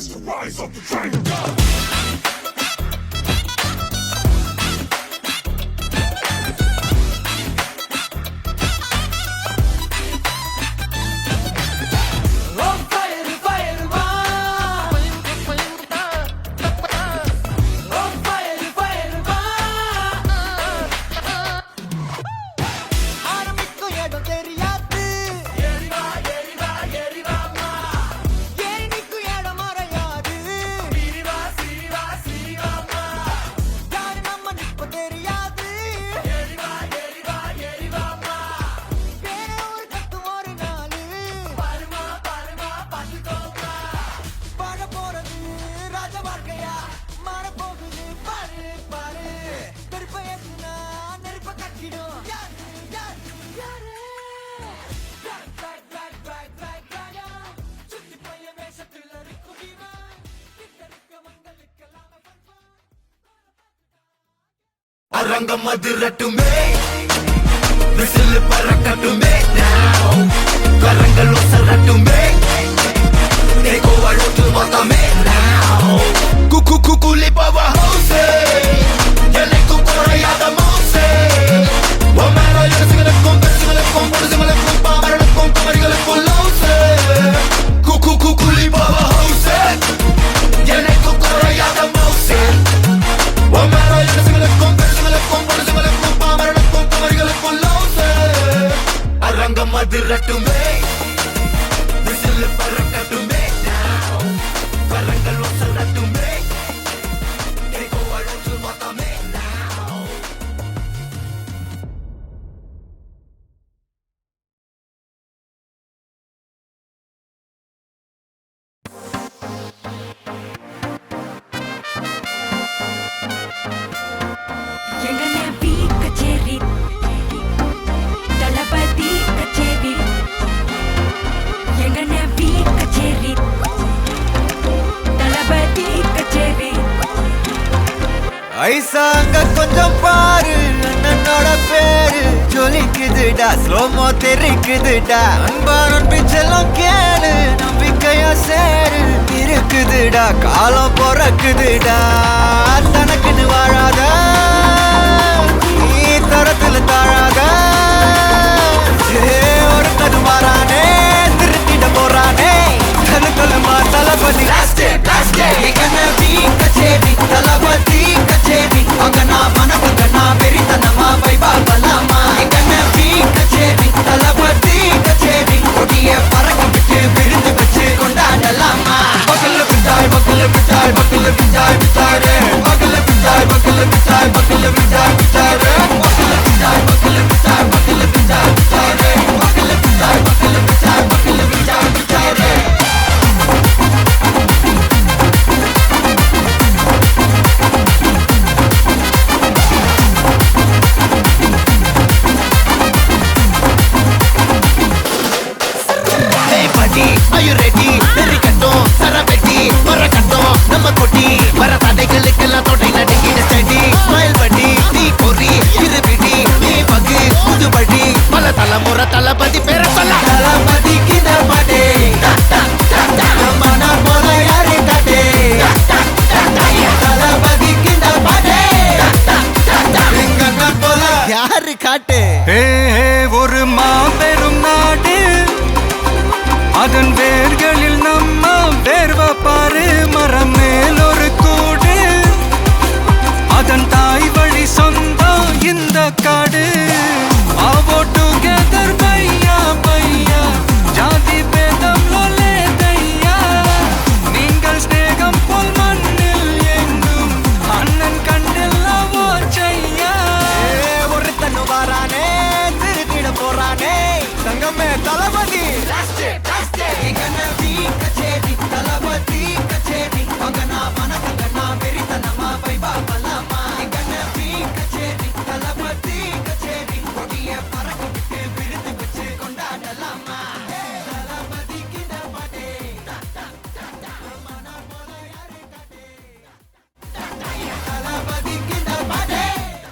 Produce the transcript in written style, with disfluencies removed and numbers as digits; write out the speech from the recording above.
is the rise of the dragon. அரங்கம் அதிரட்டுமே, whistle பறக்கட்டுமே, கரங்கள் ஒசரட்டுமே, தேகோ அழுத்து மொத்தமே, குக்கு குக்குலி பவா ஹவுசே, எல்லைக்கும் குறையாத மவுசே, ஒமேரோ யோசிகளுக்கும் பெருசுகளுக்கும் பொழுதுகளுக்கும் பாமரனுக்கும் குமரிகளுக்கும் லவுசே, குக்கு குக்குலி பவா ஹவுசே, எல்லைக்கும் குறையாத மவுசே, ஒமேரோ யோசிகளுக்கும் அரங்கம் அதிரட்டுமே, விசில் பறக்கட்டுமே, கரங்கள் ஒசரட்டுமே, தேகோ அழுத்து மொத்தமே. ஐசாங்க கொஞ்சம் பாரு, அண்ணனோட பேரு ஜொலிக்குதுடா, ஸ்லோமோ தெரிக்குதுடா, அன்பாரன் பிச்செல்லாம் கேளு, நம்பிக்கையா சேரு இருக்குதுடா, காலம் பொறக்குதுடா, தனக்குன்னு வாழாத நீ தரத்துல தாழாத, ஒருத்தது மாறானே திருத்திட போறானே, கலுக்கலுமா தளபதி கச்சேரி தளபதி கச்சேரி அங்கனா மனபங்கனா வெறித்தனமா வைபா பலாமா எங்கன பி கச்சேரி தளபதி கச்சேரி கொடிய பறக்க விட்டு விருந்து வச்சு கொண்டாடலாமா. பக்கல்ல பிட்டாய் பக்கல்ல பிட்டாய் பக்கல்ல பிட்டாய் பிட்டாரே, பக்கல்ல பிட்டாய் பக்கல்ல பிட்டாய் பக்கல்ல பிட்டாய் பிட்டாரே, பக்கல்ல பிட்டாய் பக்கல்ல பிட்டாய் பக்கல்ல பிட்டாய் பிட்டாரே, பக்கல்ல பிட்டாய் பக்கல்ல பிட்டாய் பக்கல்ல பிட்டாய் பிட்டாரே. Are you ready? Very கட்டும் சரபெட்டி வர கட்டும் நம்ம கொட்டி வர தடைகளுக்கெல்லாம் தொடை நடுங்கிட ஸ்டடி ஸ்மைல் படி நீ பொறி இருபிடி நீ பகு புதுபடி பல தலைமுறை தளபதி பேர சொல்ல தளபதி கித பாடே மன போல யாரே காட்டே தளபதி கித பாடே எங்க போல யாரு காட்டு ஒரு மாபெரும் நாடு அதன் வேர்களில் நம்ம வேர்வ பாரு, மரம் மேல் ஒரு கூடு அதன் தாய் வழி சொந்தம் இந்த காடு. ஆவோ டுகெதர் பையா பையா, ஜாதி பேதம் லோலே தையா, நீங்கள் ஸ்நேகம் போல் மண்ணில் எங்கும் அண்ணன் கண்டில் ஓ செய்யா. ஒருத்தனு வாரானே திருத்திட போறானே, தங்கமே தளபதி